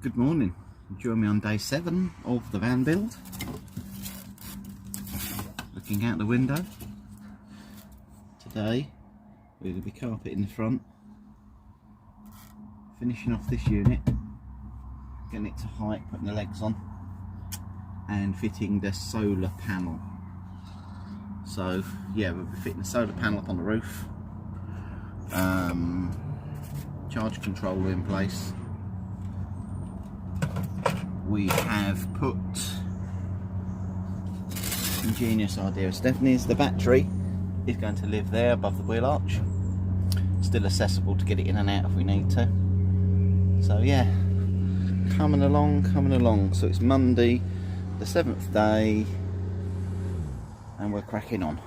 Good morning. Join me on day 7 of the van build. Looking out the window. Today we're going to be carpeting the front, finishing off this unit, getting it to height, putting the legs on, and fitting the solar panel. So yeah, we'll be fitting the solar panel up on the roof, charge controller in place. We have put, ingenious idea of Stephanie's, the battery is going to live there above the wheel arch, still accessible to get it in and out if we need to. So yeah, coming along. So it's Monday the 7th day and we're cracking on.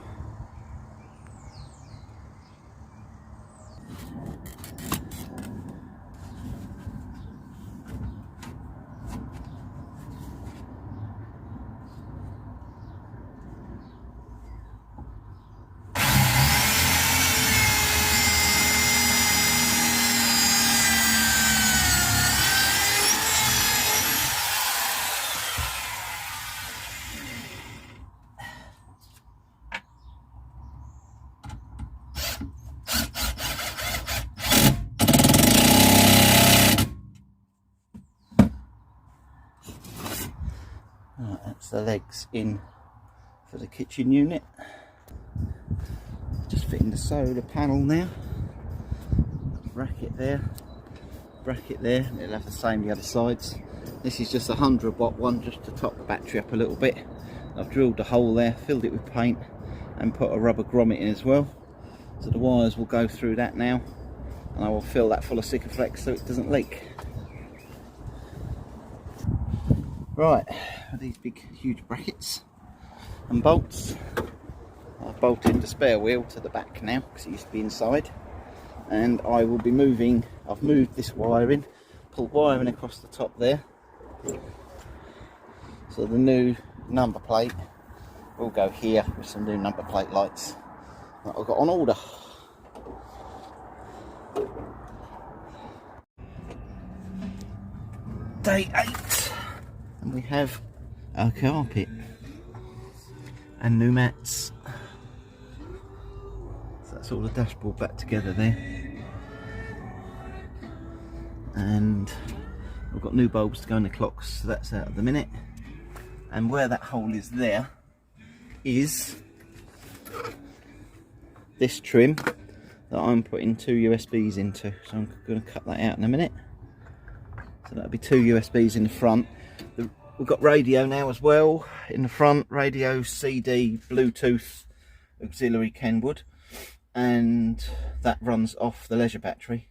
Right, that's the legs in for the kitchen unit. Just fitting the solar panel now. Bracket there, and it'll have the same the other sides. This is just a 100-watt one, just to top the battery up a little bit. I've drilled a hole there, filled it with paint, and put a rubber grommet in as well. So the wires will go through that now, and I will fill that full of Sikaflex so it doesn't leak. Right, these big huge brackets and bolts. I've bolted the spare wheel to the back now because it used to be inside, and I will be moving, I've moved this wiring, pulled wiring across the top there, so the new number plate will go here with some new number plate lights that I've got on order. Day 8. And we have our carpet and new mats. So that's all the dashboard back together there. And we've got new bulbs to go in the clocks, so that's out at the minute. And where that hole is there is this trim that I'm putting 2 USBs into. So I'm going to cut that out in a minute. So that'll be 2 USBs in the front. We've got radio now as well in the front, radio, CD, Bluetooth, auxiliary Kenwood, and that runs off the leisure battery.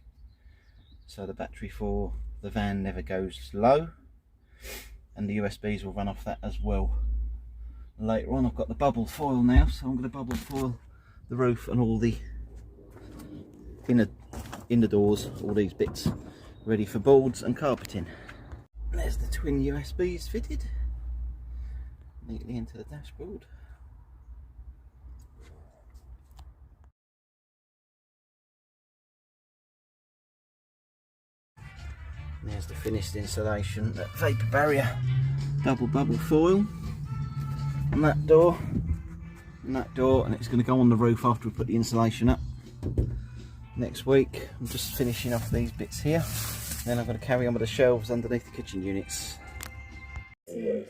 So the battery for the van never goes low, and the USBs will run off that as well. Later on I've got the bubble foil now, so I'm going to bubble foil the roof and all the inner doors, all these bits, ready for boards and carpeting. There's the twin USBs fitted neatly into the dashboard. And there's the finished installation, that vapour barrier double bubble foil on that door and that door, and it's going to go on the roof after we put the insulation up next week. I'm just finishing off these bits here. Then I'm going to carry on with the shelves underneath the kitchen units. Yeah,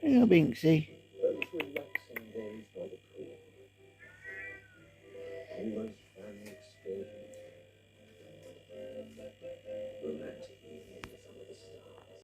Binksy.